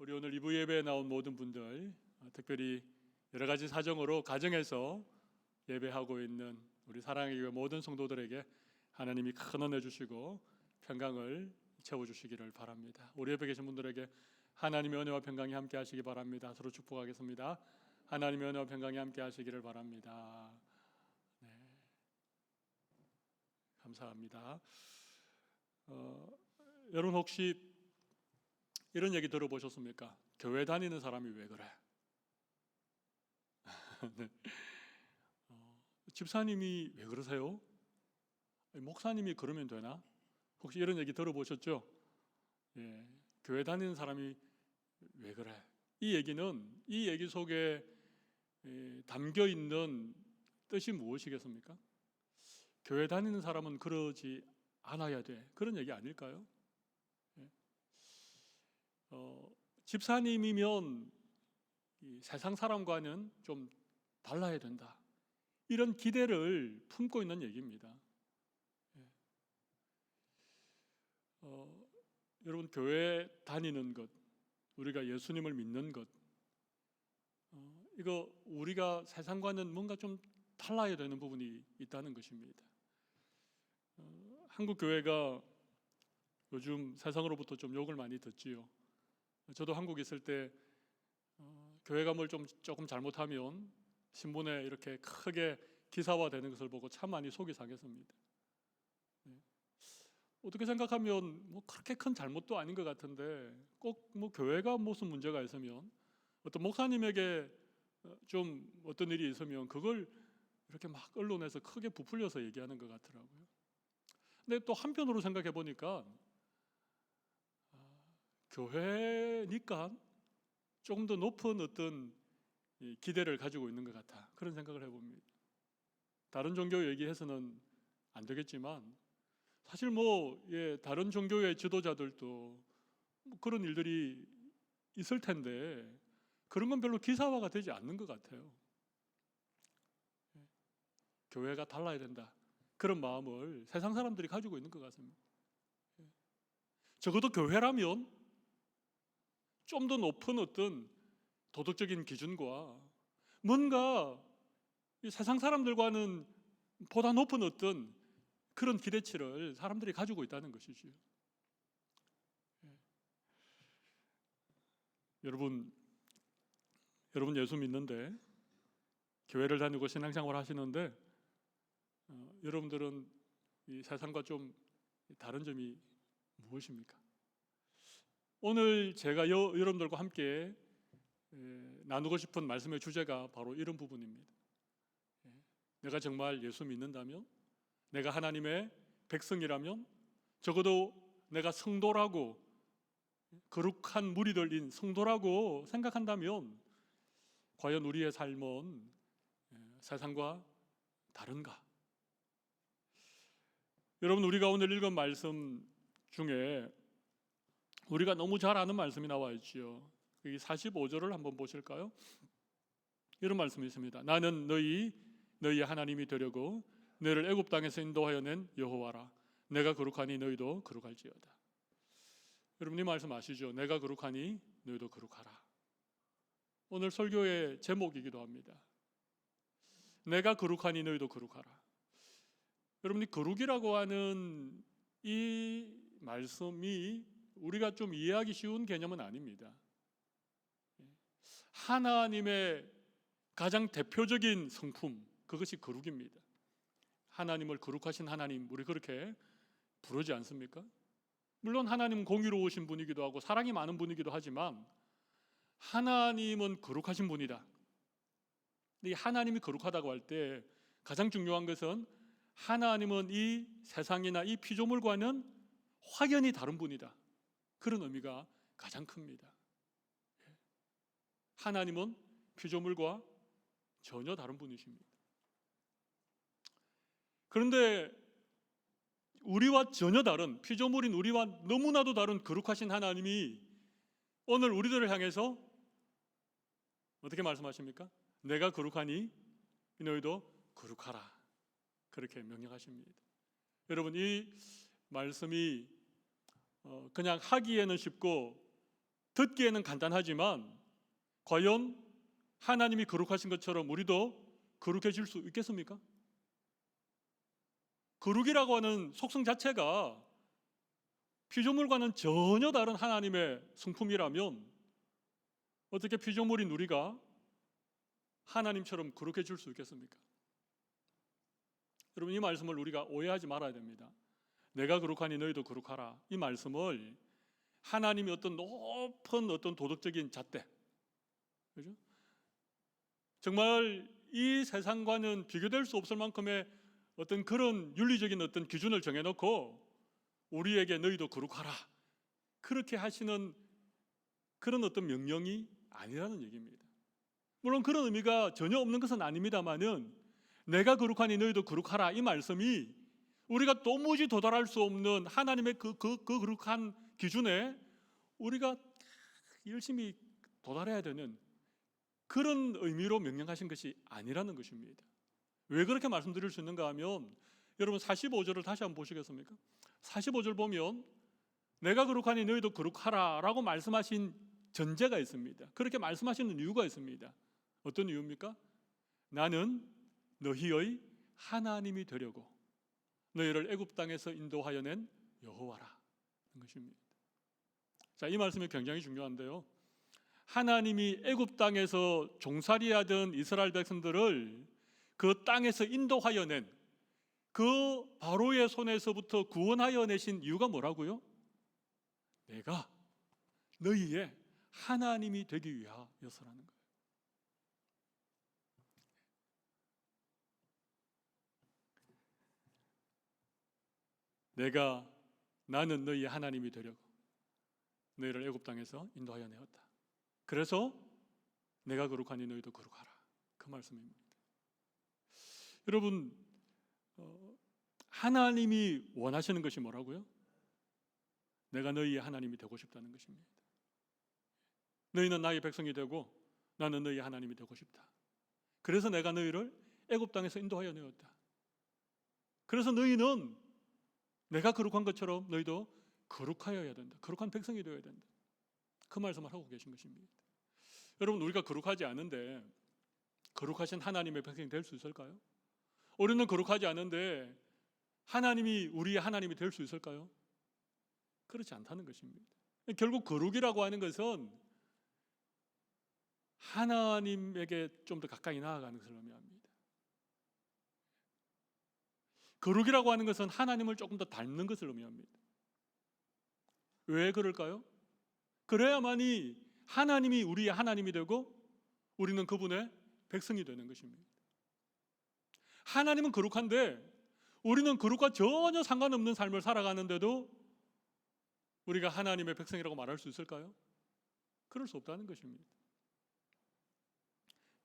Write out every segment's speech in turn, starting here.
우리 오늘 2부 예배에 나온 모든 분들, 특별히 여러 가지 사정으로 가정에서 예배하고 있는 우리 사랑의 교회 모든 성도들에게 하나님이 큰 은혜 주시고 평강을 채워주시기를 바랍니다. 우리 옆에 계신 분들에게 하나님의 은혜와 평강이 함께 하시기 바랍니다. 서로 축복하겠습니다. 하나님의 은혜와 평강이 함께 하시기를 바랍니다. 네, 감사합니다. 여러분 혹시 이런 얘기 들어보셨습니까? 교회 다니는 사람이 왜 그래? 네. 집사님이 왜 그러세요? 목사님이 그러면 되나? 혹시 이런 얘기 들어보셨죠? 예, 교회 다니는 사람이 왜 그래? 이 얘기 속에 담겨 있는 뜻이 무엇이겠습니까? 교회 다니는 사람은 그러지 않아야 돼. 그런 얘기 아닐까요? 집사님이면 이 세상 사람과는 좀 달라야 된다. 이런 기대를 품고 있는 얘기입니다. 여러분 교회 다니는 것, 우리가 예수님을 믿는 것, 이거 우리가 세상과는 뭔가 좀 달라야 되는 부분이 있다는 것입니다. 한국 교회가 요즘 세상으로부터 좀 욕을 많이 듣지요. 저도 한국에 있을 때 교회가 뭘 조금 잘못하면 신문에 이렇게 크게 기사화되는 것을 보고 참 많이 속이 상했습니다. 어떻게 생각하면 뭐 그렇게 큰 잘못도 아닌 것 같은데 꼭 뭐 교회가 무슨 문제가 있으면 어떤 목사님에게 좀 어떤 일이 있으면 그걸 이렇게 막 언론에서 크게 부풀려서 얘기하는 것 같더라고요. 근데 또 한편으로 생각해 보니까 교회니까 조금 더 높은 어떤 기대를 가지고 있는 것 같아. 그런 생각을 해봅니다. 다른 종교 얘기해서는 안 되겠지만 사실 다른 종교의 지도자들도 뭐 그런 일들이 있을 텐데 그런 건 별로 기사화가 되지 않는 것 같아요. 교회가 달라야 된다. 그런 마음을 세상 사람들이 가지고 있는 것 같습니다. 적어도 교회라면 좀 더 높은 어떤 도덕적인 기준과 뭔가 세상 사람들과는 보다 높은 어떤 그런 기대치를 사람들이 가지고 있다는 것이죠. 여러분 예수 믿는데 교회를 다니고 신앙생활 하시는데 여러분들은 이 세상과 좀 다른 점이 무엇입니까? 오늘 제가 여러분들과 함께 나누고 싶은 말씀의 주제가 바로 이런 부분입니다. 내가 정말 예수 믿는다면, 내가 하나님의 백성이라면, 적어도 내가 성도라고, 거룩한 무리들인 성도라고 생각한다면 과연 우리의 삶은 세상과 다른가? 여러분 우리가 오늘 읽은 말씀 중에 우리가 너무 잘 아는 말씀이 나와 있지요. 45절을 한번 보실까요? 이런 말씀이 있습니다. 나는 너희의 하나님이 되려고 너희를 애굽 땅에서 인도하여 낸 여호와라. 내가 거룩하니 너희도 거룩할지어다. 여러분 이 말씀 아시죠? 내가 거룩하니 너희도 거룩하라. 오늘 설교의 제목이기도 합니다. 내가 거룩하니 너희도 거룩하라. 여러분이 거룩이라고 하는 이 말씀이 우리가 좀 이해하기 쉬운 개념은 아닙니다. 하나님의 가장 대표적인 성품, 그것이 거룩입니다. 하나님을 거룩하신 하나님, 우리 그렇게 부르지 않습니까? 물론 하나님은 공의로우신 분이기도 하고 사랑이 많은 분이기도 하지만 하나님은 거룩하신 분이다. 이 하나님이 거룩하다고 할 때 가장 중요한 것은 하나님은 이 세상이나 이 피조물과는 확연히 다른 분이다. 그런 의미가 가장 큽니다. 하나님은 피조물과 전혀 다른 분이십니다. 그런데 우리와 전혀 다른, 피조물인 우리와 너무나도 다른 거룩하신 하나님이 오늘 우리들을 향해서 어떻게 말씀하십니까? 내가 거룩하니 너희도 거룩하라. 그렇게 명령하십니다. 여러분 이 말씀이 그냥 하기에는 쉽고 듣기에는 간단하지만 과연 하나님이 거룩하신 것처럼 우리도 거룩해질 수 있겠습니까? 거룩이라고 하는 속성 자체가 피조물과는 전혀 다른 하나님의 성품이라면 어떻게 피조물인 우리가 하나님처럼 거룩해질 수 있겠습니까? 여러분, 이 말씀을 우리가 오해하지 말아야 됩니다. 내가 거룩하니 너희도 거룩하라. 이 말씀을 하나님이 어떤 높은 어떤 도덕적인 잣대, 그죠? 정말 이 세상과는 비교될 수 없을 만큼의 어떤 그런 윤리적인 어떤 기준을 정해놓고 우리에게 너희도 거룩하라, 그렇게 하시는 그런 어떤 명령이 아니라는 얘기입니다. 물론 그런 의미가 전혀 없는 것은 아닙니다만은 내가 거룩하니 너희도 거룩하라, 이 말씀이 우리가 도무지 도달할 수 없는 하나님의 그 거룩한 기준에 우리가 열심히 도달해야 되는 그런 의미로 명령하신 것이 아니라는 것입니다. 왜 그렇게 말씀드릴 수 있는가 하면 여러분 45절을 다시 한번 보시겠습니까? 45절 보면 내가 거룩하니 너희도 거룩하라 라고 말씀하신 전제가 있습니다. 그렇게 말씀하시는 이유가 있습니다. 어떤 이유입니까? 나는 너희의 하나님이 되려고 너희를 애굽 땅에서 인도하여 낸 여호와라 는 것입니다. 자, 이 말씀이 굉장히 중요한데요. 하나님이 애굽 땅에서 종살이하던 이스라엘 백성들을 그 땅에서 인도하여 낸 그 바로의 손에서부터 구원하여 내신 이유가 뭐라고요? 내가 너희의 하나님이 되기 위하여서라는 거예요. 나는 너희의 하나님이 되려고 너희를 애굽 땅에서 인도하여 내었다. 그래서 내가 거룩하니 너희도 거룩하라, 그 말씀입니다. 여러분, 하나님이 원하시는 것이 뭐라고요? 내가 너희의 하나님이 되고 싶다는 것입니다. 너희는 나의 백성이 되고 나는 너희의 하나님이 되고 싶다. 그래서 내가 너희를 애굽 땅에서 인도하여 내었다. 그래서 너희는 내가 거룩한 것처럼 너희도 거룩하여야 된다. 거룩한 백성이 되어야 된다. 그 말씀을 하고 계신 것입니다. 여러분, 우리가 거룩하지 않은데 거룩하신 하나님의 백성이 될 수 있을까요? 우리는 거룩하지 않은데 하나님이 우리의 하나님이 될 수 있을까요? 그렇지 않다는 것입니다. 결국 거룩이라고 하는 것은 하나님에게 좀 더 가까이 나아가는 것을 의미합니다. 거룩이라고 하는 것은 하나님을 조금 더 닮는 것을 의미합니다. 왜 그럴까요? 그래야만이 하나님이 우리의 하나님이 되고 우리는 그분의 백성이 되는 것입니다. 하나님은 거룩한데 우리는 거룩과 전혀 상관없는 삶을 살아가는데도 우리가 하나님의 백성이라고 말할 수 있을까요? 그럴 수 없다는 것입니다.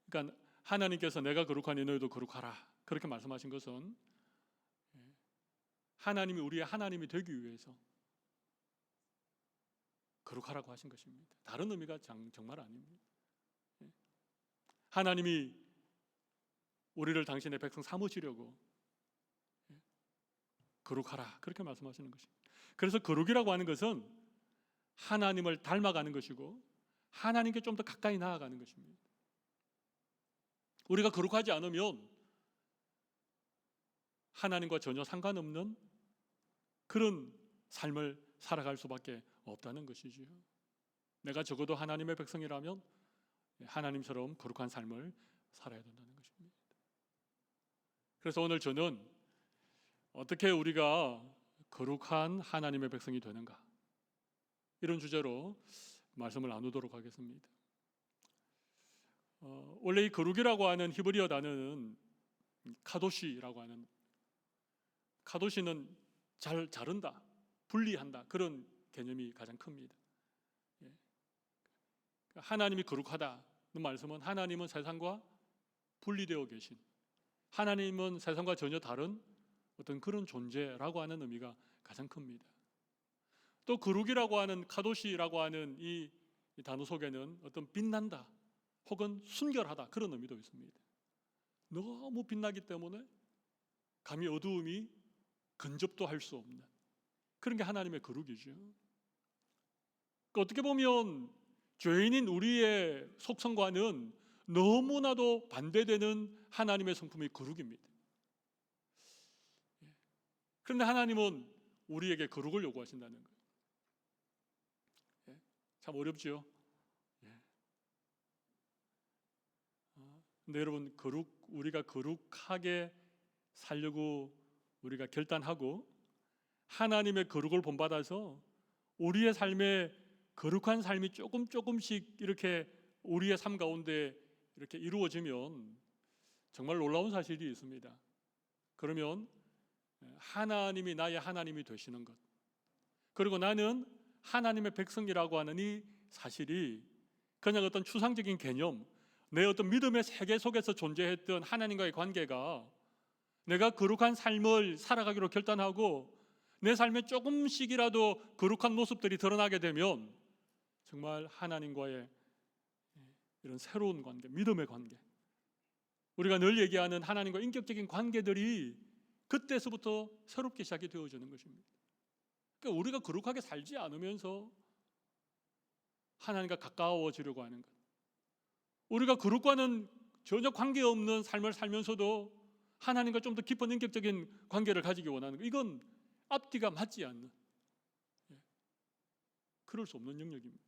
그러니까 하나님께서 내가 거룩하니 너희도 거룩하라, 그렇게 말씀하신 것은 하나님이 우리의 하나님이 되기 위해서 거룩하라고 하신 것입니다. 다른 의미가 정말 아닙니다. 하나님이 우리를 당신의 백성 삼으시려고 거룩하라, 그렇게 말씀하시는 것입니다. 그래서 거룩이라고 하는 것은 하나님을 닮아가는 것이고 하나님께 좀 더 가까이 나아가는 것입니다. 우리가 거룩하지 않으면 하나님과 전혀 상관없는 그런 삶을 살아갈 수밖에 없다는 것이지요. 내가 적어도 하나님의 백성이라면 하나님처럼 거룩한 삶을 살아야 된다는 것입니다. 그래서 오늘 저는 어떻게 우리가 거룩한 하나님의 백성이 되는가, 이런 주제로 말씀을 나누도록 하겠습니다. 원래 이 거룩이라고 하는 히브리어 단어는 카도시라고 하는, 카도시는 자른다, 분리한다, 그런 개념이 가장 큽니다. 하나님이 거룩하다는 말씀은 하나님은 세상과 분리되어 계신, 하나님은 세상과 전혀 다른 어떤 그런 존재라고 하는 의미가 가장 큽니다. 또 거룩이라고 하는, 카도시라고 하는 이 단어 속에는 어떤 빛난다 혹은 순결하다, 그런 의미도 있습니다. 너무 빛나기 때문에 감히 어두움이 근접도 할 수 없는 그런 게 하나님의 거룩이죠. 어떻게 보면 죄인인 우리의 속성과는 너무나도 반대되는 하나님의 성품이 거룩입니다. 그런데 하나님은 우리에게 거룩을 요구하신다는 거예요. 참 어렵죠. 근데 여러분, 우리가 거룩하게 살려고 우리가 결단하고 하나님의 거룩을 본받아서 우리의 삶에 거룩한 삶이 조금씩 이렇게 우리의 삶 가운데 이렇게 이루어지면 정말 놀라운 사실이 있습니다. 그러면 하나님이 나의 하나님이 되시는 것, 그리고 나는 하나님의 백성이라고 하는 이 사실이 그냥 어떤 추상적인 개념, 내 어떤 믿음의 세계 속에서 존재했던 하나님과의 관계가 내가 거룩한 삶을 살아가기로 결단하고 내 삶에 조금씩이라도 거룩한 모습들이 드러나게 되면 정말 하나님과의 이런 새로운 관계, 믿음의 관계, 우리가 늘 얘기하는 하나님과 인격적인 관계들이 그때서부터 새롭게 시작이 되어지는 것입니다. 그러니까 우리가 거룩하게 살지 않으면서 하나님과 가까워지려고 하는 것, 우리가 거룩과는 전혀 관계없는 삶을 살면서도 하나님과 좀 더 깊은 인격적인 관계를 가지기 원하는 것, 이건 앞뒤가 맞지 않는, 그럴 수 없는 영역입니다.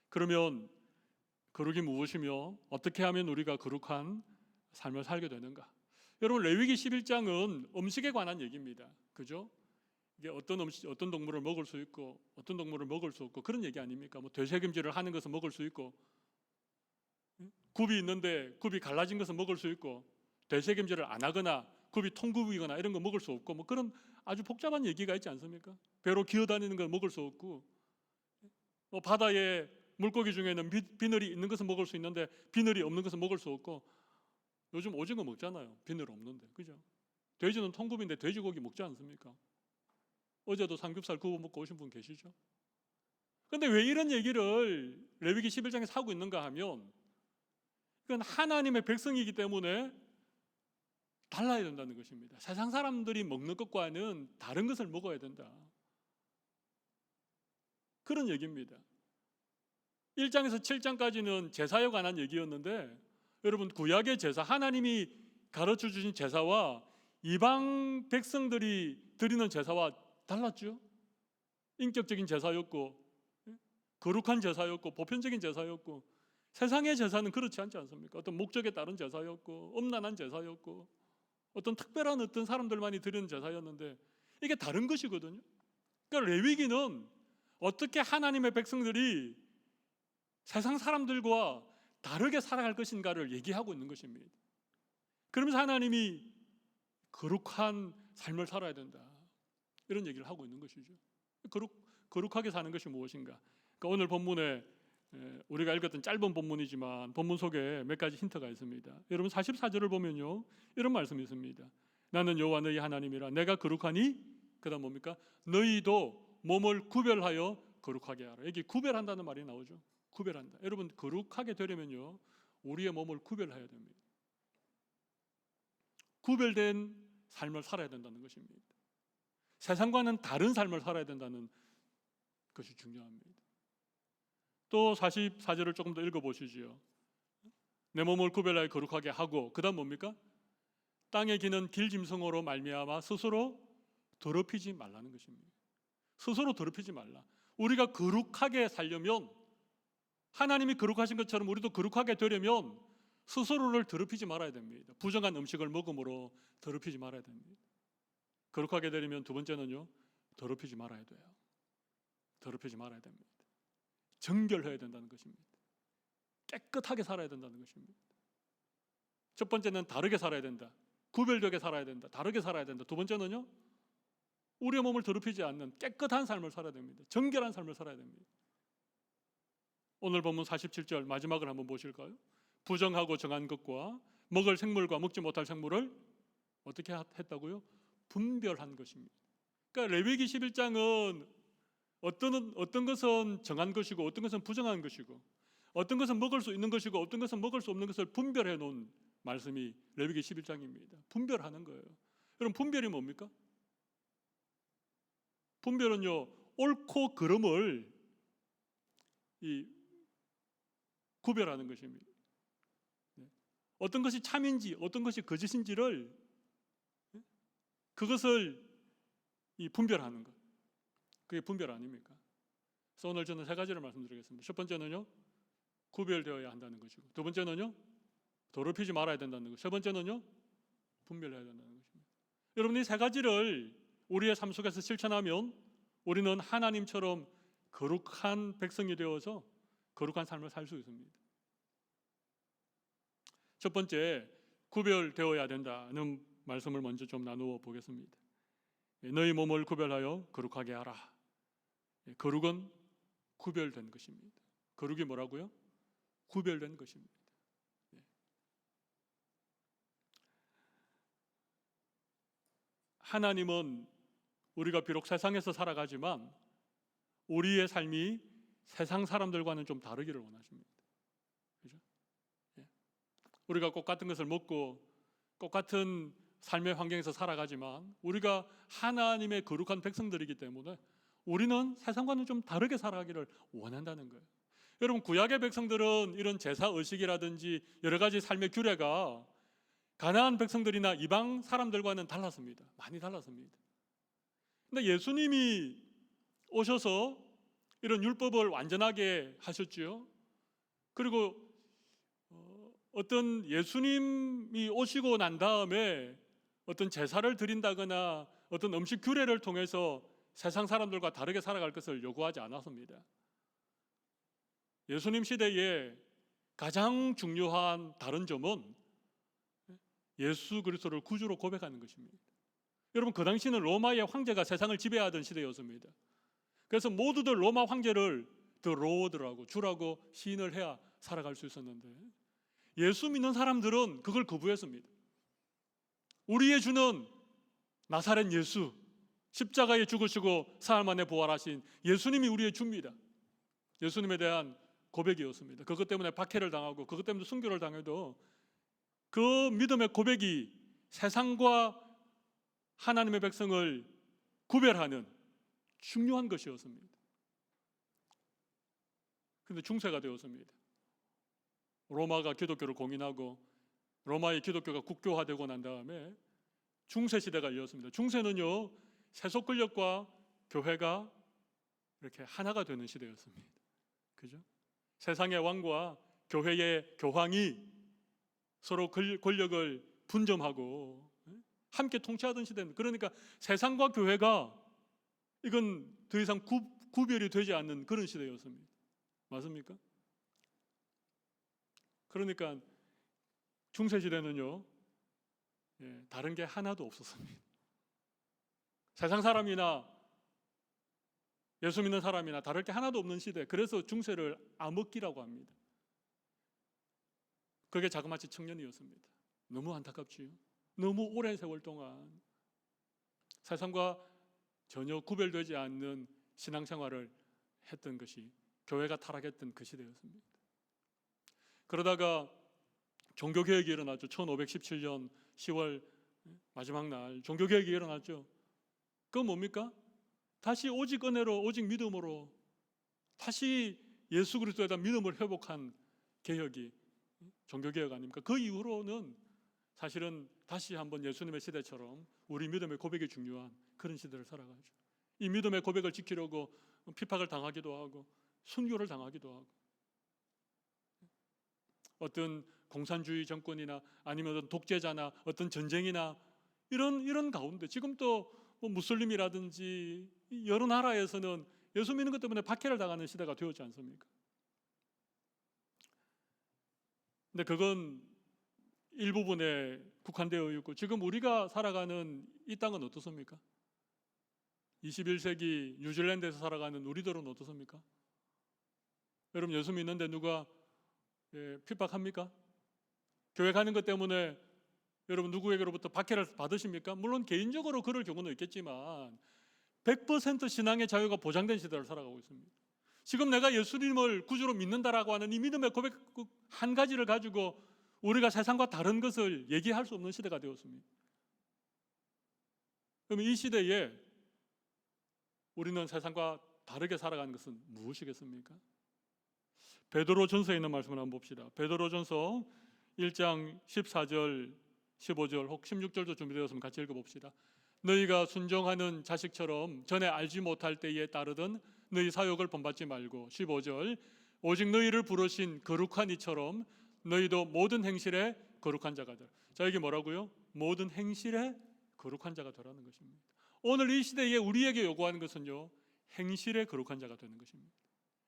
그러면 거룩이 무엇이며 어떻게 하면 우리가 거룩한 삶을 살게 되는가? 여러분, 레위기 11장은 음식에 관한 얘기입니다. 그죠? 이게 어떤 동물을 먹을 수 있고 어떤 동물을 먹을 수 없고 그런 얘기 아닙니까? 뭐 되새김질을 하는 것은 먹을 수 있고, 굽이 있는데 굽이 갈라진 것은 먹을 수 있고, 되새김질을 안 하거나 굽이 통굽이거나 이런 거 먹을 수 없고, 뭐 그런 아주 복잡한 얘기가 있지 않습니까? 배로 기어다니는 건 먹을 수 없고, 뭐 바다에 물고기 중에는 비늘이 있는 것은 먹을 수 있는데 비늘이 없는 것은 먹을 수 없고, 요즘 오징어 먹잖아요. 비늘 없는데, 그죠? 돼지는 통굽인데 돼지고기 먹지 않습니까? 어제도 삼겹살 구워 먹고 오신 분 계시죠? 그런데 왜 이런 얘기를 레위기 11장에서 하고 있는가 하면, 이건 하나님의 백성이기 때문에 달라야 된다는 것입니다. 세상 사람들이 먹는 것과는 다른 것을 먹어야 된다, 그런 얘기입니다. 1장에서 7장까지는 제사에 관한 얘기였는데, 여러분, 구약의 제사, 하나님이 가르쳐 주신 제사와 이방 백성들이 드리는 제사와 달랐죠. 인격적인 제사였고, 거룩한 제사였고, 보편적인 제사였고, 세상의 제사는 그렇지 않지 않습니까? 어떤 목적에 따른 제사였고, 엄란한 제사였고, 어떤 특별한 어떤 사람들만이 드리는 제사였는데, 이게 다른 것이거든요. 그러니까 레위기는 어떻게 하나님의 백성들이 세상 사람들과 다르게 살아갈 것인가를 얘기하고 있는 것입니다. 그러면서 하나님이 거룩한 삶을 살아야 된다, 이런 얘기를 하고 있는 것이죠. 거룩하게 사는 것이 무엇인가? 그러니까 오늘 본문에 우리가 읽었던 짧은 본문이지만 본문 속에 몇 가지 힌트가 있습니다. 여러분, 44절을 보면요, 이런 말씀이 있습니다. 나는 여호와 너희 하나님이라 내가 거룩하니, 그다음 뭡니까? 너희도 몸을 구별하여 거룩하게 하라. 여기 구별한다는 말이 나오죠. 구별한다. 여러분, 거룩하게 되려면요, 우리의 몸을 구별해야 됩니다. 구별된 삶을 살아야 된다는 것입니다. 세상과는 다른 삶을 살아야 된다는 것이 중요합니다. 또 44절을 조금 더 읽어보시지요. 내 몸을 구별하여 거룩하게 하고, 그 다음 뭡니까? 땅에 기는 길짐승으로 말미암아 스스로 더럽히지 말라는 것입니다. 스스로 더럽히지 말라. 우리가 거룩하게 살려면, 하나님이 거룩하신 것처럼 우리도 거룩하게 되려면 스스로를 더럽히지 말아야 됩니다. 부정한 음식을 먹음으로 더럽히지 말아야 됩니다. 거룩하게 되려면 두 번째는요, 더럽히지 말아야 돼요. 더럽히지 말아야 됩니다. 정결해야 된다는 것입니다. 깨끗하게 살아야 된다는 것입니다. 첫 번째는 다르게 살아야 된다, 구별되게 살아야 된다, 다르게 살아야 된다. 두 번째는요, 우리의 몸을 더럽히지 않는 깨끗한 삶을 살아야 됩니다. 정결한 삶을 살아야 됩니다. 오늘 본문 47절 마지막을 한번 보실까요? 부정하고 정한 것과 먹을 생물과 먹지 못할 생물을 어떻게 했다고요? 분별한 것입니다. 그러니까 레위기 11장은 어떤 것은 정한 것이고 어떤 것은 부정한 것이고, 어떤 것은 먹을 수 있는 것이고 어떤 것은 먹을 수 없는 것을 분별해 놓은 말씀이 레위기 11장입니다. 분별하는 거예요. 여러분, 분별이 뭡니까? 분별은요, 옳고 그름을 이 구별하는 것입니다. 어떤 것이 참인지 어떤 것이 거짓인지를 그것을 이 분별하는 것. 그게 분별 아닙니까? 그래서 오늘 저는 세 가지를 말씀드리겠습니다. 첫 번째는요, 구별되어야 한다는 것이고, 두 번째는요, 더럽히지 말아야 된다는 것. 세 번째는요, 분별해야 된다는 것입니다. 여러분, 이 세 가지를 우리의 삶 속에서 실천하면 우리는 하나님처럼 거룩한 백성이 되어서 거룩한 삶을 살 수 있습니다. 첫 번째, 구별되어야 된다는 말씀을 먼저 좀 나누어 보겠습니다. 너희 몸을 구별하여 거룩하게 하라. 거룩은 구별된 것입니다. 거룩이 뭐라고요? 구별된 것입니다. 하나님은 우리가 비록 세상에서 살아가지만 우리의 삶이 세상 사람들과는 좀 다르기를 원하십니다. 그죠? 우리가 똑같은 것을 먹고 똑같은 삶의 환경에서 살아가지만 우리가 하나님의 거룩한 백성들이기 때문에 우리는 세상과는 좀 다르게 살아가기를 원한다는 거예요. 여러분, 구약의 백성들은 이런 제사 의식이라든지 여러 가지 삶의 규례가 가나안 백성들이나 이방 사람들과는 달랐습니다. 많이 달랐습니다. 근데 예수님이 오셔서 이런 율법을 완전하게 하셨지요. 그리고 어떤 예수님이 오시고 난 다음에 어떤 제사를 드린다거나 어떤 음식 규례를 통해서 세상 사람들과 다르게 살아갈 것을 요구하지 않았습니다. 예수님 시대에 가장 중요한 다른 점은 예수 그리스도를 구주로 고백하는 것입니다. 여러분, 그 당시는 로마의 황제가 세상을 지배하던 시대였습니다. 그래서 모두들 로마 황제를 더 로드라고 주라고 시인을 해야 살아갈 수 있었는데 예수 믿는 사람들은 그걸 거부했습니다. 우리의 주는 나사렛 예수, 십자가에 죽으시고 사흘 만에 부활하신 예수님이 우리의 주입니다. 예수님에 대한 고백이었습니다. 그것 때문에 박해를 당하고 그것 때문에 순교를 당해도 그 믿음의 고백이 세상과 하나님의 백성을 구별하는 중요한 것이었습니다. 그런데 중세가 되었습니다. 로마가 기독교를 공인하고 로마의 기독교가 국교화되고 난 다음에 중세 시대가 열렸습니다. 중세는요, 세속 권력과 교회가 이렇게 하나가 되는 시대였습니다. 그죠? 세상의 왕과 교회의 교황이 서로 권력을 분점하고 함께 통치하던 시대입니다. 그러니까 세상과 교회가 이건 더 이상 구별이 되지 않는 그런 시대였습니다. 맞습니까? 그러니까 중세 시대는요, 다른 게 하나도 없었습니다. 세상 사람이나 예수 믿는 사람이나 다를 게 하나도 없는 시대. 그래서 중세를 암흑기라고 합니다. 그게 자그마치 청년이었습니다. 너무 안타깝지요. 너무 오랜 세월 동안 세상과 전혀 구별되지 않는 신앙생활을 했던 것이 교회가 타락했던 그 시대였습니다. 그러다가 종교개혁이 일어났죠. 1517년 10월 마지막 날 종교개혁이 일어났죠. 그건 뭡니까? 다시 오직 은혜로 오직 믿음으로 다시 예수 그리스도에 대한 믿음을 회복한 개혁이 종교개혁 아닙니까? 그 이후로는 사실은 다시 한번 예수님의 시대처럼 우리 믿음의 고백이 중요한 그런 시대를 살아가죠. 이 믿음의 고백을 지키려고 핍박을 당하기도 하고 순교를 당하기도 하고 어떤 공산주의 정권이나 아니면 어떤 독재자나 어떤 전쟁이나 이런 가운데 지금 또 뭐 무슬림이라든지 여러 나라에서는 예수 믿는 것 때문에 박해를 당하는 시대가 되었지 않습니까? 근데 그건 일부분에 국한되어 있고 지금 우리가 살아가는 이 땅은 어떻습니까? 21세기 뉴질랜드에서 살아가는 우리들은 어떻습니까? 여러분, 예수 믿는데 누가 핍박합니까? 교회 가는 것 때문에 여러분 누구에게로부터 박해를 받으십니까? 물론 개인적으로 그럴 경우는 있겠지만 100% 신앙의 자유가 보장된 시대를 살아가고 있습니다. 지금 내가 예수님을 구주로 믿는다라고 하는 이 믿음의 고백 한 가지를 가지고 우리가 세상과 다른 것을 얘기할 수 없는 시대가 되었습니다. 그럼 이 시대에 우리는 세상과 다르게 살아가는 것은 무엇이겠습니까? 베드로전서에 있는 말씀을 한번 봅시다. 베드로전서 1장 14절, 15절 혹 16절도 준비되었으면 같이 읽어봅시다. 너희가 순종하는 자식처럼 전에 알지 못할 때에 따르던 너희 사욕을 본받지 말고, 15절, 오직 너희를 부르신 거룩한 이처럼 너희도 모든 행실에 거룩한 자가 되라. 자, 이게 뭐라고요? 모든 행실에 거룩한 자가 되라는 것입니다. 오늘 이 시대에 우리에게 요구하는 것은요, 행실에 거룩한 자가 되는 것입니다.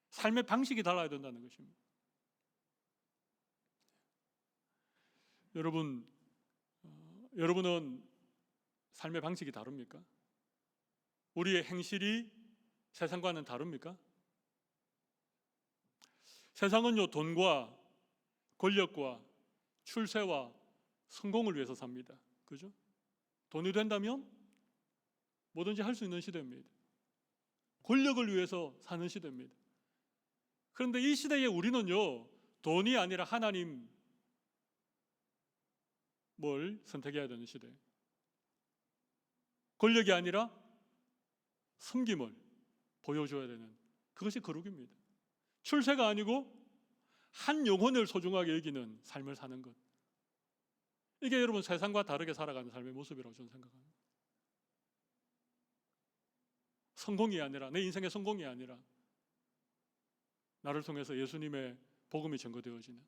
삶의 방식이 달라야 된다는 것입니다. 여러분은 삶의 방식이 다릅니까? 우리의 행실이 세상과는 다릅니까? 세상은요, 돈과 권력과 출세와 성공을 위해서 삽니다. 그죠? 돈이 된다면 뭐든지 할 수 있는 시대입니다. 권력을 위해서 사는 시대입니다. 그런데 이 시대에 우리는요, 돈이 아니라 하나님을 선택해야 되는 시대. 권력이 아니라 섬김을 보여줘야 되는, 그것이 거룩입니다. 출세가 아니고 한 영혼을 소중하게 여기는 삶을 사는 것. 이게 여러분 세상과 다르게 살아가는 삶의 모습이라고 저는 생각합니다. 성공이 아니라, 내 인생의 성공이 아니라 나를 통해서 예수님의 복음이 전거되어지는.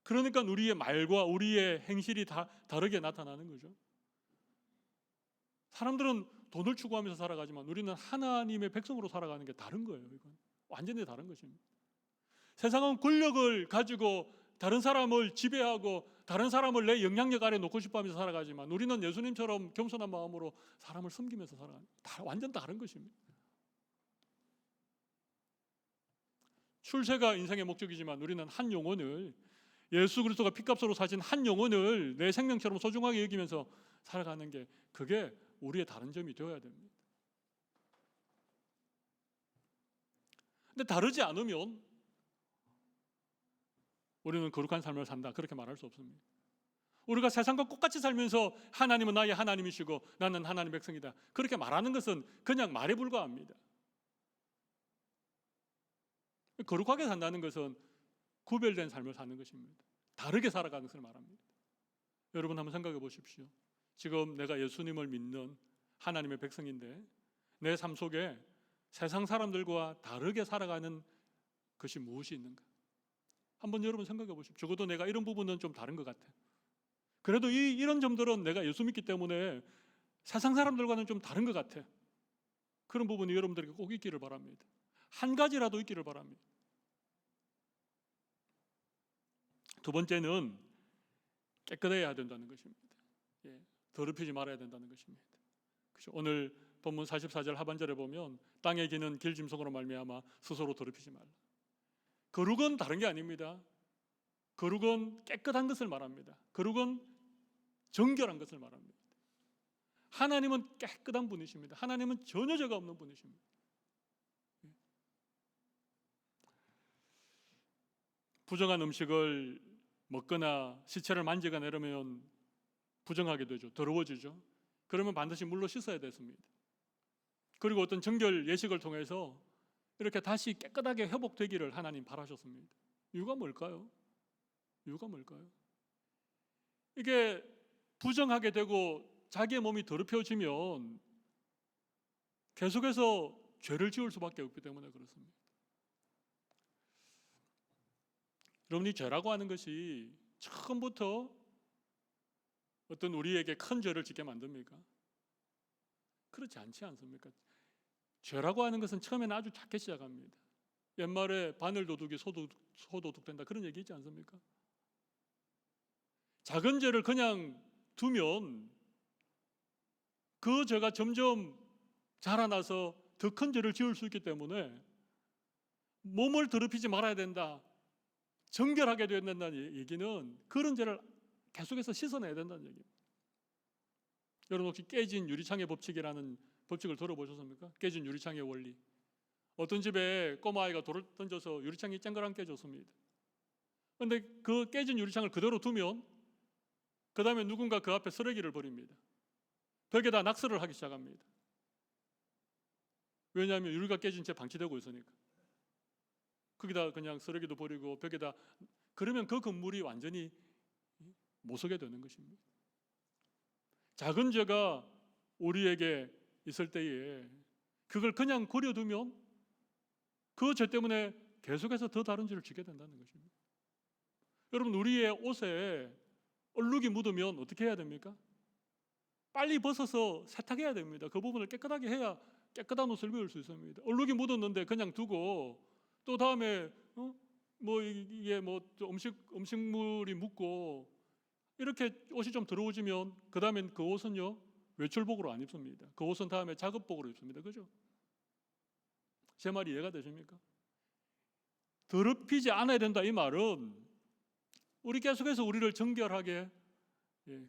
그러니까 우리의 말과 우리의 행실이 다 다르게 나타나는 거죠. 사람들은 돈을 추구하면서 살아가지만 우리는 하나님의 백성으로 살아가는 게 다른 거예요. 이건 완전히 다른 것입니다. 세상은 권력을 가지고 다른 사람을 지배하고 다른 사람을 내 영향력 아래 놓고 싶어 하면서 살아가지만 우리는 예수님처럼 겸손한 마음으로 사람을 섬기면서 살아가는, 완전 다른 것입니다. 출세가 인생의 목적이지만 우리는 한 영혼을, 예수 그리스도가 피값으로 사신 한 영혼을 내 생명처럼 소중하게 여기면서 살아가는 게, 그게 우리의 다른 점이 되어야 됩니다. 근데 다르지 않으면 우리는 거룩한 삶을 산다, 그렇게 말할 수 없습니다. 우리가 세상과 똑같이 살면서 하나님은 나의 하나님이시고 나는 하나님의 백성이다, 그렇게 말하는 것은 그냥 말에 불과합니다. 거룩하게 산다는 것은 구별된 삶을 사는 것입니다. 다르게 살아가는 것을 말합니다. 여러분 한번 생각해 보십시오. 지금 내가 예수님을 믿는 하나님의 백성인데 내 삶 속에 세상 사람들과 다르게 살아가는 것이 무엇이 있는가? 한번 여러분 생각해 보십시오. 적어도 내가 이런 부분은 좀 다른 것 같아. 그래도 이런 점들은 내가 예수 믿기 때문에 세상 사람들과는 좀 다른 것 같아. 그런 부분이 여러분들에게 꼭 있기를 바랍니다. 한 가지라도 있기를 바랍니다. 두 번째는 깨끗해야 된다는 것입니다. 더럽히지 말아야 된다는 것입니다. 그렇죠? 오늘 본문 44절 하반절에 보면 땅에 기는 길짐승으로 말미암아 스스로 더럽히지 말라. 거룩은 다른 게 아닙니다. 거룩은 깨끗한 것을 말합니다. 거룩은 정결한 것을 말합니다. 하나님은 깨끗한 분이십니다. 하나님은 전혀 죄가 없는 분이십니다. 부정한 음식을 먹거나 시체를 만지거나 이러면 부정하게 되죠. 더러워지죠. 그러면 반드시 물로 씻어야 됐습니다. 그리고 어떤 정결 예식을 통해서 이렇게 다시 깨끗하게 회복되기를 하나님 바라셨습니다. 이유가 뭘까요? 이유가 뭘까요? 이게 부정하게 되고 자기의 몸이 더럽혀지면 계속해서 죄를 지을 수밖에 없기 때문에 그렇습니다. 여러분이 죄라고 하는 것이 처음부터 어떤 우리에게 큰 죄를 짓게 만듭니까? 그렇지 않지 않습니까? 죄라고 하는 것은 처음에는 아주 작게 시작합니다. 옛말에 바늘 도둑이 소도둑 된다, 그런 얘기 있지 않습니까? 작은 죄를 그냥 두면 그 죄가 점점 자라나서 더 큰 죄를 지을 수 있기 때문에 몸을 더럽히지 말아야 된다, 정결하게 되어야 된다는 얘기는 그런 죄를 계속해서 씻어내야 된다는 얘기입니다. 여러분 혹시 깨진 유리창의 법칙이라는 법칙을 들어보셨습니까? 깨진 유리창의 원리. 어떤 집에 꼬마아이가 돌을 던져서 유리창이 쨍그랑 깨졌습니다. 그런데 그 깨진 유리창을 그대로 두면 그 다음에 누군가 그 앞에 쓰레기를 버립니다. 벽에다 낙서를 하기 시작합니다. 왜냐하면 유리가 깨진 채 방치되고 있으니까. 거기다 그냥 쓰레기도 버리고 벽에다, 그러면 그 건물이 완전히 못 서게 되는 것입니다. 작은 죄가 우리에게 있을 때에 그걸 그냥 버려두면 그 죄 때문에 계속해서 더 다른 죄를 짓게 된다는 것입니다. 여러분, 우리의 옷에 얼룩이 묻으면 어떻게 해야 됩니까? 빨리 벗어서 세탁해야 됩니다. 그 부분을 깨끗하게 해야 깨끗한 옷을 입을 수 있습니다. 얼룩이 묻었는데 그냥 두고 또 다음에 이게 음식물이 묻고 이렇게 옷이 좀 더러워지면 그 다음엔 그 옷은요 외출복으로 안 입습니다. 그 옷은 다음에 작업복으로 입습니다. 그죠? 제 말이 이해가 되십니까? 더럽히지 않아야 된다 이 말은 우리 계속해서 우리를 정결하게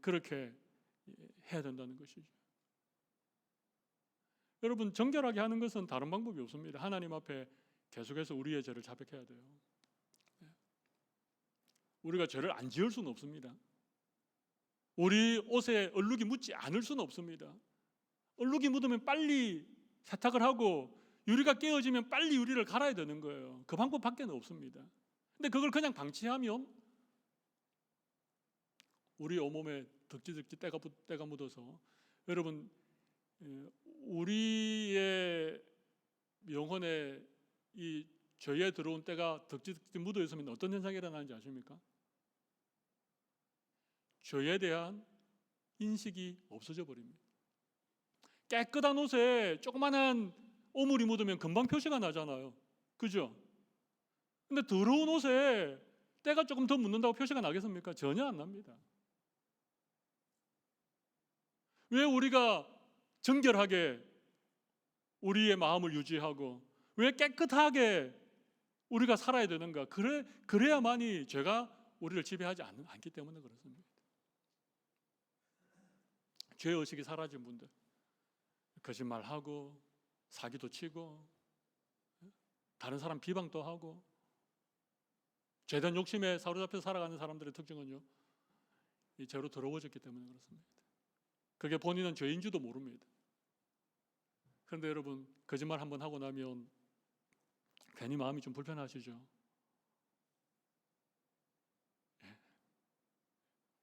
그렇게 해야 된다는 것이죠. 여러분, 정결하게 하는 것은 다른 방법이 없습니다. 하나님 앞에 계속해서 우리의 죄를 자백해야 돼요. 우리가 죄를 안 지을 수는 없습니다. 우리 옷에 얼룩이 묻지 않을 수는 없습니다. 얼룩이 묻으면 빨리 세탁을 하고 유리가 깨어지면 빨리 유리를 갈아야 되는 거예요. 그 방법밖에 없습니다. 근데 그걸 그냥 방치하면 우리 온몸에 덕지덕지 때가 묻어서 여러분, 우리의 영혼에 이 죄에 들어온 때가 덕지덕지 묻어 있으면 어떤 현상이 일어나는지 아십니까? 죄에 대한 인식이 없어져 버립니다. 깨끗한 옷에 조그만한 오물이 묻으면 금방 표시가 나잖아요. 그죠? 근데 더러운 옷에 때가 조금 더 묻는다고 표시가 나겠습니까? 전혀 안 납니다. 왜 우리가 정결하게 우리의 마음을 유지하고 왜 깨끗하게 우리가 살아야 되는가? 그래야만이 죄가 우리를 지배하지 않기 때문에 그렇습니다. 죄의식이 사라진 분들, 거짓말하고 사기도 치고 다른 사람 비방도 하고 죄된 욕심에 사로잡혀 살아가는 사람들의 특징은요, 이 죄로 더러워졌기 때문에 그렇습니다. 그게 본인은 죄인지도 모릅니다. 그런데 여러분, 거짓말 한번 하고 나면 괜히 마음이 좀 불편하시죠?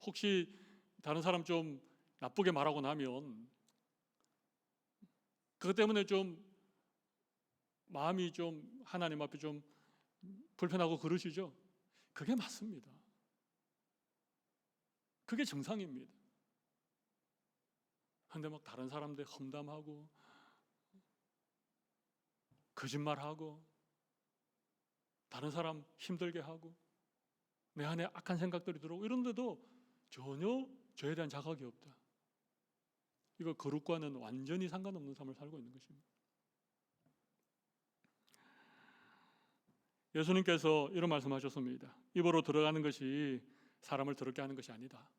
혹시 다른 사람 좀 나쁘게 말하고 나면 그것 때문에 좀 마음이 좀 하나님 앞에 좀 불편하고 그러시죠? 그게 맞습니다. 그게 정상입니다. 그런데 막 다른 사람들 험담하고 거짓말하고 다른 사람 힘들게 하고 내 안에 악한 생각들이 들어오고 이런데도 전혀 죄에 대한 자각이 없다. 이거 거룩과는 완전히 상관없는 삶을 살고 있는 것입니다. 예수님께서 이런 말씀하셨습니다. 입으로 들어가는 것이 사람을 더럽게 하는 것이 아니다.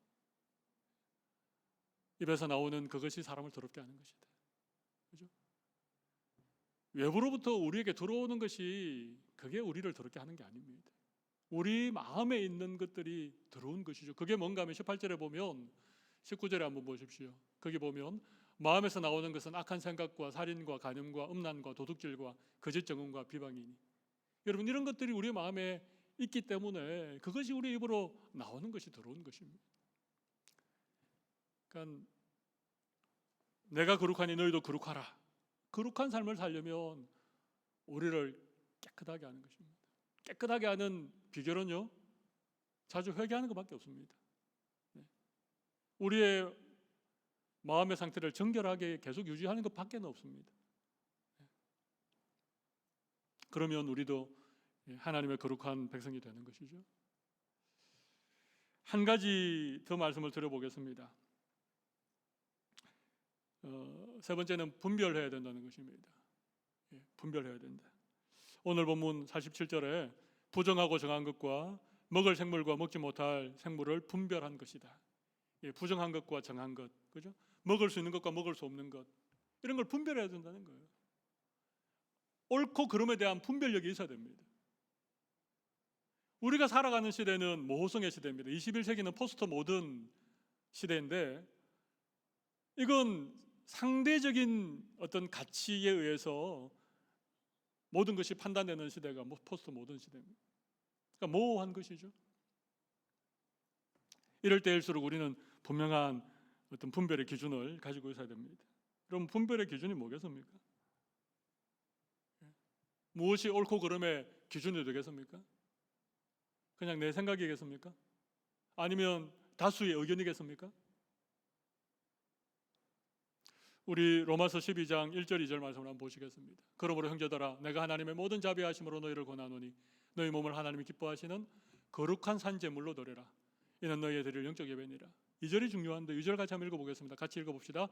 입에서 나오는 그것이 사람을 더럽게 하는 것이다. 그죠? 외부로부터 우리에게 들어오는 것이 그게 우리를 더럽게 하는 게 아닙니다. 우리 마음에 있는 것들이 들어온 것이죠. 그게 뭔가 하면 18절에 보면 19절에 한번 보십시오. 거기 보면 마음에서 나오는 것은 악한 생각과 살인과 간음과 음란과 도둑질과 거짓 증언과 비방이니. 여러분, 이런 것들이 우리 마음에 있기 때문에 그것이 우리 입으로 나오는 것이 들어온 것입니다. 그러니까 내가 거룩하니 너희도 거룩하라. 거룩한 삶을 살려면 우리를 깨끗하게 하는 것입니다. 깨끗하게 하는 비결은요, 자주 회개하는 것밖에 없습니다. 우리의 마음의 상태를 정결하게 계속 유지하는 것밖에 없습니다. 그러면 우리도 하나님의 거룩한 백성이 되는 것이죠. 한 가지 더 말씀을 드려보겠습니다. 세 번째는 분별해야 된다는 것입니다. 분별해야 된다. 오늘 본문 47절에 부정하고 정한 것과 먹을 생물과 먹지 못할 생물을 분별한 것이다. 부정한 것과 정한 것, 그죠? 먹을 수 있는 것과 먹을 수 없는 것, 이런 걸 분별해야 된다는 거예요. 옳고 그름에 대한 분별력이 있어야 됩니다. 우리가 살아가는 시대는 모호성의 시대입니다. 21세기는 포스트 모던 시대인데 이건 상대적인 어떤 가치에 의해서 모든 것이 판단되는 시대가 포스트 모던 시대입니다. 그러니까 모호한 것이죠. 이럴 때일수록 우리는 분명한 어떤 분별의 기준을 가지고 있어야 됩니다. 그럼 분별의 기준이 뭐겠습니까? 무엇이 옳고 그름의 기준이 되겠습니까? 그냥 내 생각이겠습니까? 아니면 다수의 의견이겠습니까? 우리 로마서 12장 1절 2절 말씀을 한번 보시겠습니다. 그러므로 형제들아 내가 하나님의 모든 자비하심으로 너희를 권하노니 너희 몸을 하나님이 기뻐하시는 거룩한 산제물로 드려라. 이는 너희의 드릴 영적 예배니라. 2절이 중요한데 2절 같이 한번 읽어보겠습니다. 같이 읽어봅시다.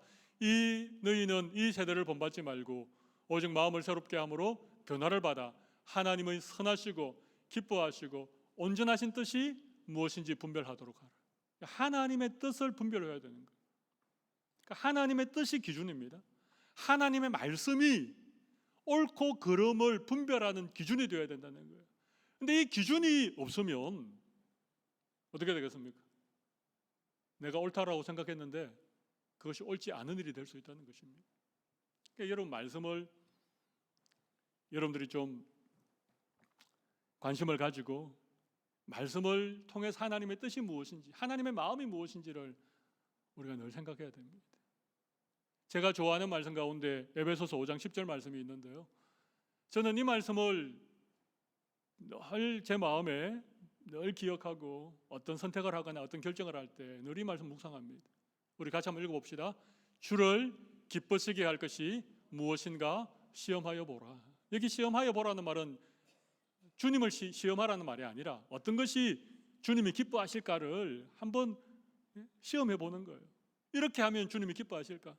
너희는 이 세대를 본받지 말고 오직 마음을 새롭게 함으로 변화를 받아 하나님의 선하시고 기뻐하시고 온전하신 뜻이 무엇인지 분별하도록 하라. 하나님의 뜻을 분별해야 되는 거예요. 그러니까 하나님의 뜻이 기준입니다. 하나님의 말씀이 옳고 그름을 분별하는 기준이 되어야 된다는 거예요. 근데 이 기준이 없으면 어떻게 되겠습니까? 내가 옳다라고 생각했는데 그것이 옳지 않은 일이 될 수 있다는 것입니다. 그러니까 여러분 말씀을 여러분들이 좀 관심을 가지고 말씀을 통해서 하나님의 뜻이 무엇인지, 하나님의 마음이 무엇인지를 우리가 늘 생각해야 됩니다. 제가 좋아하는 말씀 가운데 에베소서 5장 10절 말씀이 있는데요. 저는 이 말씀을 늘 제 마음에 늘 기억하고 어떤 선택을 하거나 어떤 결정을 할 때 늘 이 말씀 묵상합니다. 우리 같이 한번 읽어봅시다. 주를 기쁘시게 할 것이 무엇인가 시험하여 보라. 여기 시험하여 보라는 말은 주님을 시험하라는 말이 아니라 어떤 것이 주님이 기뻐하실까를 한번 시험해 보는 거예요. 이렇게 하면 주님이 기뻐하실까?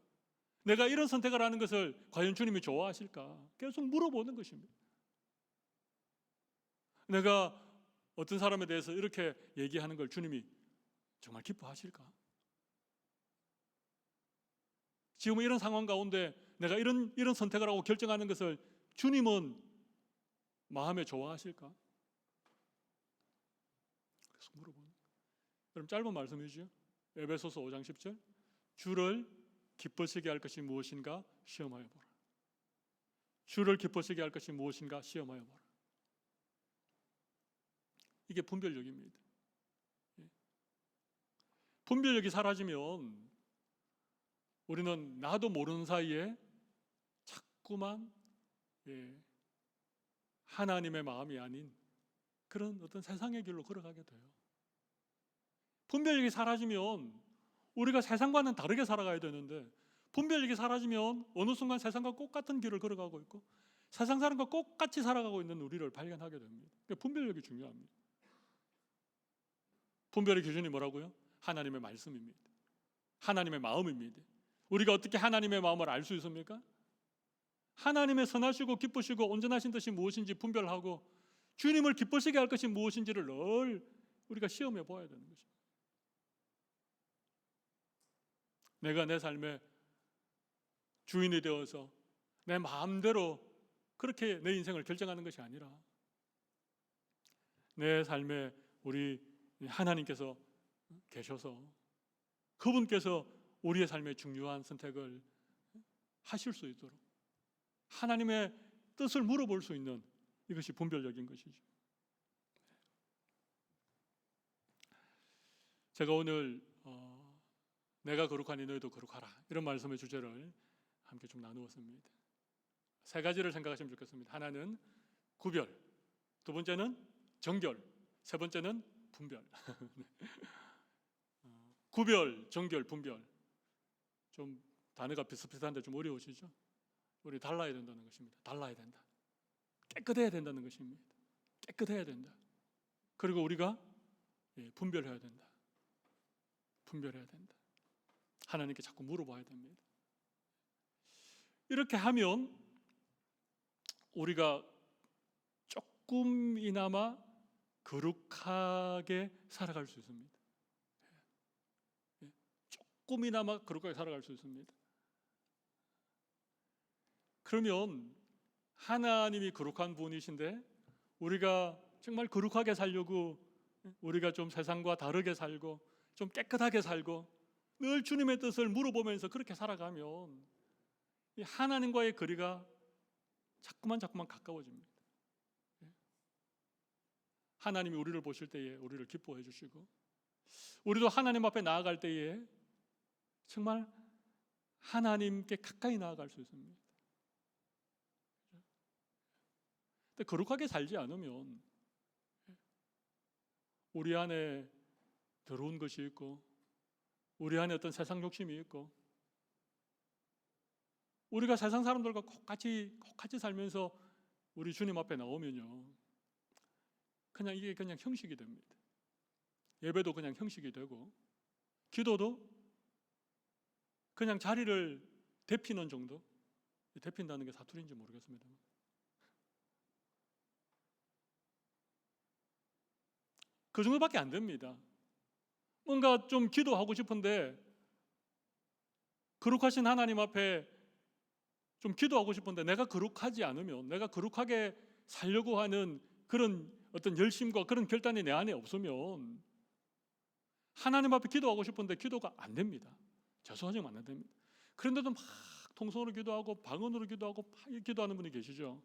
내가 이런 선택을 하는 것을 과연 주님이 좋아하실까? 계속 물어보는 것입니다. 내가 어떤 사람에 대해서 이렇게 얘기하는 걸 주님이 정말 기뻐하실까? 지금 이런 상황 가운데 내가 이런 선택을 하고 결정하는 것을 주님은 마음에 좋아하실까? 계속 물어보는. 그럼 짧은 말씀이죠. 에베소서 5장 10절. 주를 기쁘시게 할 것이 무엇인가 시험하여 보라. 주를 기쁘시게 할 것이 무엇인가 시험하여 보라. 이게 분별력입니다. 분별력이 사라지면 우리는 나도 모르는 사이에 자꾸만 하나님의 마음이 아닌 그런 어떤 세상의 길로 걸어가게 돼요. 분별력이 사라지면 우리가 세상과는 다르게 살아가야 되는데 분별력이 사라지면 어느 순간 세상과 똑같은 길을 걸어가고 있고 세상 사람과 똑같이 살아가고 있는 우리를 발견하게 됩니다. 그러니까 분별력이 중요합니다. 분별의 기준이 뭐라고요? 하나님의 말씀입니다. 하나님의 마음입니다. 우리가 어떻게 하나님의 마음을 알 수 있습니까? 하나님의 선하시고 기쁘시고 온전하신 뜻이 무엇인지 분별하고 주님을 기쁘시게 할 것이 무엇인지를 늘 우리가 시험해 보아야 되는 것입니다. 내가 내 삶의 주인이 되어서 내 마음대로 그렇게 내 인생을 결정하는 것이 아니라 내 삶에 우리 하나님께서 계셔서 그분께서 우리의 삶의 중요한 선택을 하실 수 있도록 하나님의 뜻을 물어볼 수 있는 이것이 분별력인 것이죠. 제가 오늘 내가 거룩하니 너희도 거룩하라 이런 말씀의 주제를 함께 좀 나누었습니다. 세 가지를 생각하시면 좋겠습니다. 하나는 구별, 두 번째는 정결, 세 번째는 분별. 구별, 정결, 분별. 좀 단어가 비슷비슷한데 좀 어려우시죠? 우리 달라야 된다는 것입니다. 달라야 된다. 깨끗해야 된다는 것입니다. 깨끗해야 된다. 그리고 우리가 분별해야 된다. 분별해야 된다. 하나님께 자꾸 물어봐야 됩니다. 이렇게 하면 우리가 조금이나마 거룩하게 살아갈 수 있습니다. 조금이나마 거룩하게 살아갈 수 있습니다. 그러면 하나님이 거룩한 분이신데 우리가 정말 거룩하게 살려고 우리가 좀 세상과 다르게 살고 좀 깨끗하게 살고 늘 주님의 뜻을 물어보면서 그렇게 살아가면 이 하나님과의 거리가 자꾸만 가까워집니다. 하나님이 우리를 보실 때에 우리를 기뻐해 주시고, 우리도 하나님 앞에 나아갈 때에 정말 하나님께 가까이 나아갈 수 있습니다. 근데 거룩하게 살지 않으면 우리 안에 더러운 것이 있고, 우리 안에 어떤 세상 욕심이 있고, 우리가 세상 사람들과 똑같이 살면서 우리 주님 앞에 나오면요, 이게 그냥 형식이 됩니다. 예배도 그냥 형식이 되고, 기도도 그냥 자리를 데피는 정도. 데핀다는 게 사투리인지 모르겠습니다. 그 정도밖에 안 됩니다. 뭔가 좀 기도하고 싶은데, 거룩하신 하나님 앞에 좀 기도하고 싶은데 내가 거룩하지 않으면, 내가 거룩하게 살려고 하는 그런 어떤 열심과 그런 결단이 내 안에 없으면 하나님 앞에 기도하고 싶은데 기도가 안 됩니다. 죄송하지만 안 됩니다. 그런데도 막 통성으로 기도하고 방언으로 기도하고 기도하는 분이 계시죠.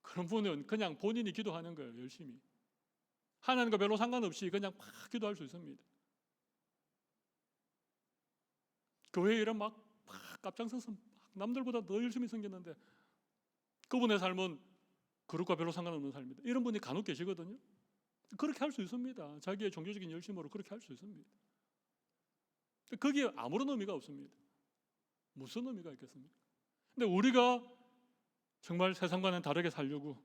그런 분은 그냥 본인이 기도하는 거예요. 열심히 하나님과 별로 상관없이 그냥 막 기도할 수 있습니다. 교회에 이런 막 깜짝서서 남들보다 더 열심히 섬기는데 그분의 삶은 그릇과 별로 상관없는 삶입니다. 이런 분이 간혹 계시거든요. 그렇게 할 수 있습니다. 자기의 종교적인 열심으로 그렇게 할 수 있습니다. 거기에 아무런 의미가 없습니다. 무슨 의미가 있겠습니까? 근데 우리가 정말 세상과는 다르게 살려고,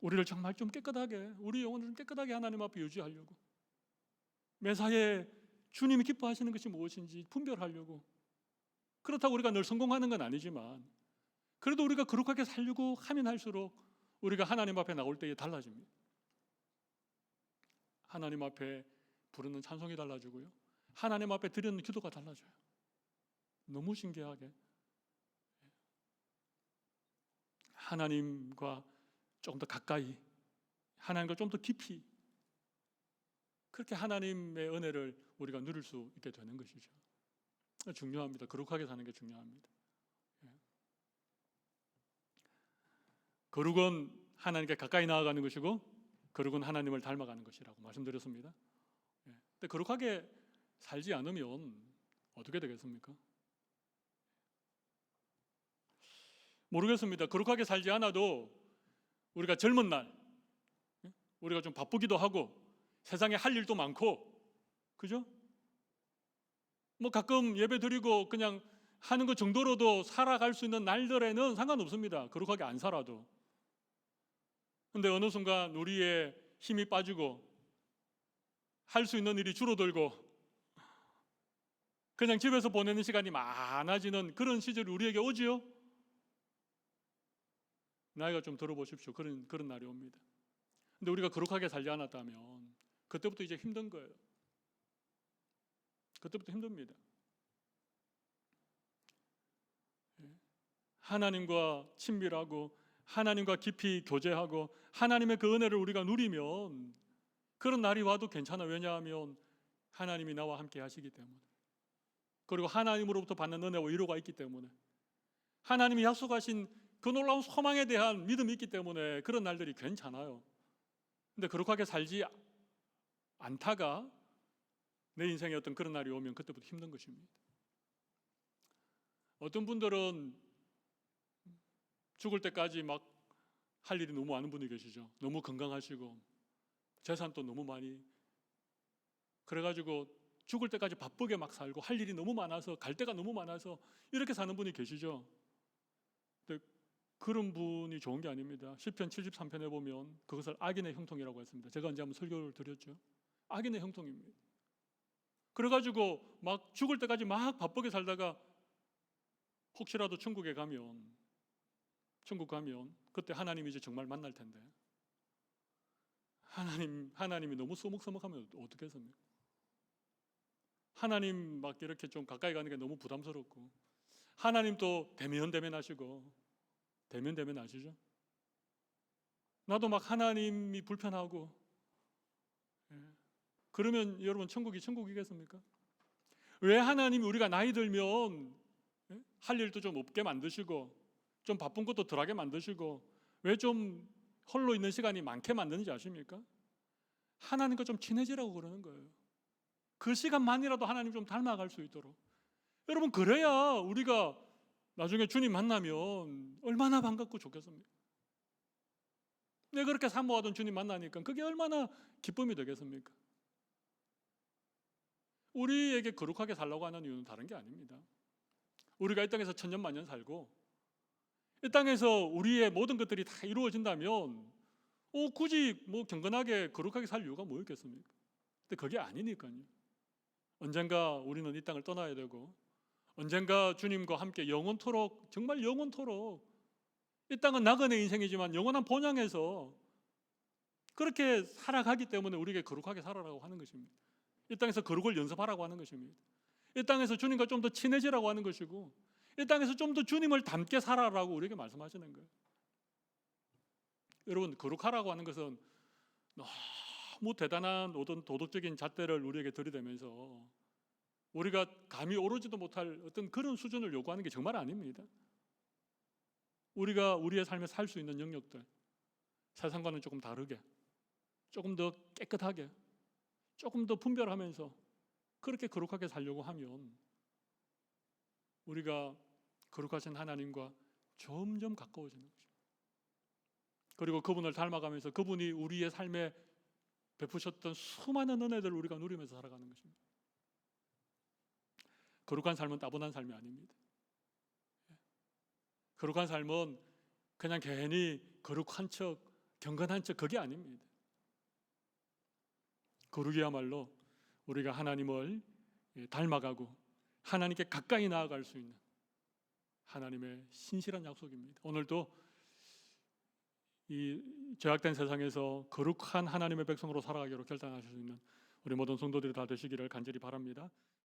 우리를 정말 좀 깨끗하게, 우리 영혼을 좀 깨끗하게 하나님 앞에 유지하려고, 매사에 주님이 기뻐하시는 것이 무엇인지 분별하려고, 그렇다고 우리가 늘 성공하는 건 아니지만 그래도 우리가 거룩하게 살려고 하면 할수록 우리가 하나님 앞에 나올 때에 달라집니다. 하나님 앞에 부르는 찬송이 달라지고요, 하나님 앞에 드리는 기도가 달라져요. 너무 신기하게 하나님과 좀 더 가까이, 하나님과 좀 더 깊이, 그렇게 하나님의 은혜를 우리가 누릴 수 있게 되는 것이죠. 중요합니다. 거룩하게 사는 게 중요합니다. 거룩은 하나님께 가까이 나아가는 것이고, 거룩은 하나님을 닮아가는 것이라고 말씀드렸습니다. 근데 거룩하게 살지 않으면 어떻게 되겠습니까? 모르겠습니다. 거룩하게 살지 않아도 우리가 젊은 날, 우리가 좀 바쁘기도 하고 세상에 할 일도 많고, 그죠? 뭐 가끔 예배 드리고 그냥 하는 것 정도로도 살아갈 수 있는 날들에는 상관없습니다. 거룩하게 안 살아도. 근데 어느 순간 우리의 힘이 빠지고 할 수 있는 일이 줄어들고 그냥 집에서 보내는 시간이 많아지는 그런 시절이 우리에게 오지요? 나이가 좀 들어보십시오. 그런 날이 옵니다. 근데 우리가 거룩하게 살지 않았다면 그때부터 이제 힘든 거예요. 그때부터 힘듭니다. 하나님과 친밀하고 하나님과 깊이 교제하고 하나님의 그 은혜를 우리가 누리면 그런 날이 와도 괜찮아. 왜냐하면 하나님이 나와 함께 하시기 때문에, 그리고 하나님으로부터 받는 은혜와 위로가 있기 때문에, 하나님이 약속하신 그 놀라운 소망에 대한 믿음이 있기 때문에 그런 날들이 괜찮아요. 근데 거룩하게 살지 않다가 내 인생에 어떤 그런 날이 오면 그때부터 힘든 것입니다. 어떤 분들은 죽을 때까지 막 할 일이 너무 많은 분이 계시죠. 너무 건강하시고 재산도 너무 많이, 그래가지고 죽을 때까지 바쁘게 막 살고 할 일이 너무 많아서, 갈 데가 너무 많아서 이렇게 사는 분이 계시죠. 근데 그런 분이 좋은 게 아닙니다. 시편 73편에 보면 그것을 악인의 형통이라고 했습니다. 제가 언제 한번 설교를 드렸죠. 악인의 형통입니다. 그래가지고 막 죽을 때까지 막 바쁘게 살다가 혹시라도 천국 가면 그때 하나님이 이제 정말 만날 텐데, 하나님이 너무 서먹서먹하면 어떻겠습니까? 하나님 막 이렇게 좀 가까이 가는 게 너무 부담스럽고, 하나님도 대면하시고, 대면 아시죠? 나도 막 하나님이 불편하고, 그러면 여러분 천국이겠습니까? 왜 하나님이 우리가 나이 들면 예? 할 일도 좀 없게 만드시고 좀 바쁜 것도 덜하게 만드시고 왜 좀 홀로 있는 시간이 많게 만드는지 아십니까? 하나님과 좀 친해지라고 그러는 거예요. 그 시간만이라도 하나님 좀 닮아갈 수 있도록. 여러분, 그래야 우리가 나중에 주님 만나면 얼마나 반갑고 좋겠습니까? 내 그렇게 사모하던 주님 만나니까 그게 얼마나 기쁨이 되겠습니까? 우리에게 거룩하게 살라고 하는 이유는 다른 게 아닙니다. 우리가 이 땅에서 천년만년 살고 이 땅에서 우리의 모든 것들이 다 이루어진다면 굳이 뭐 경건하게 거룩하게 살 이유가 뭐였겠습니까? 근데 그게 아니니까요. 언젠가 우리는 이 땅을 떠나야 되고 언젠가 주님과 함께 영원토록, 정말 영원토록, 이 땅은 나그네 인생이지만 영원한 본향에서 그렇게 살아가기 때문에 우리에게 거룩하게 살아라고 하는 것입니다. 이 땅에서 거룩을 연습하라고 하는 것입니다. 이 땅에서 주님과 좀 더 친해지라고 하는 것이고 이 땅에서 좀 더 주님을 닮게 살아라고 우리에게 말씀하시는 거예요. 여러분, 거룩하라고 하는 것은 너무 대단한 어떤 도덕적인 잣대를 우리에게 들이대면서 우리가 감히 오르지도 못할 어떤 그런 수준을 요구하는 게 정말 아닙니다. 우리가 우리의 삶에 살 수 있는 영역들, 세상과는 조금 다르게, 조금 더 깨끗하게, 조금 더 분별하면서 그렇게 거룩하게 살려고 하면 우리가 거룩하신 하나님과 점점 가까워지는 것입니다. 그리고 그분을 닮아가면서 그분이 우리의 삶에 베푸셨던 수많은 은혜들을 우리가 누리면서 살아가는 것입니다. 거룩한 삶은 따분한 삶이 아닙니다. 거룩한 삶은 그냥 괜히 거룩한 척, 경건한 척, 그게 아닙니다. 거룩이야말로 우리가 하나님을 닮아가고 하나님께 가까이 나아갈 수 있는 하나님의 신실한 약속입니다. 오늘도 이 죄악된 세상에서 거룩한 하나님의 백성으로 살아가기로 결단하실 수 있는 우리 모든 성도들이 다 되시기를 간절히 바랍니다.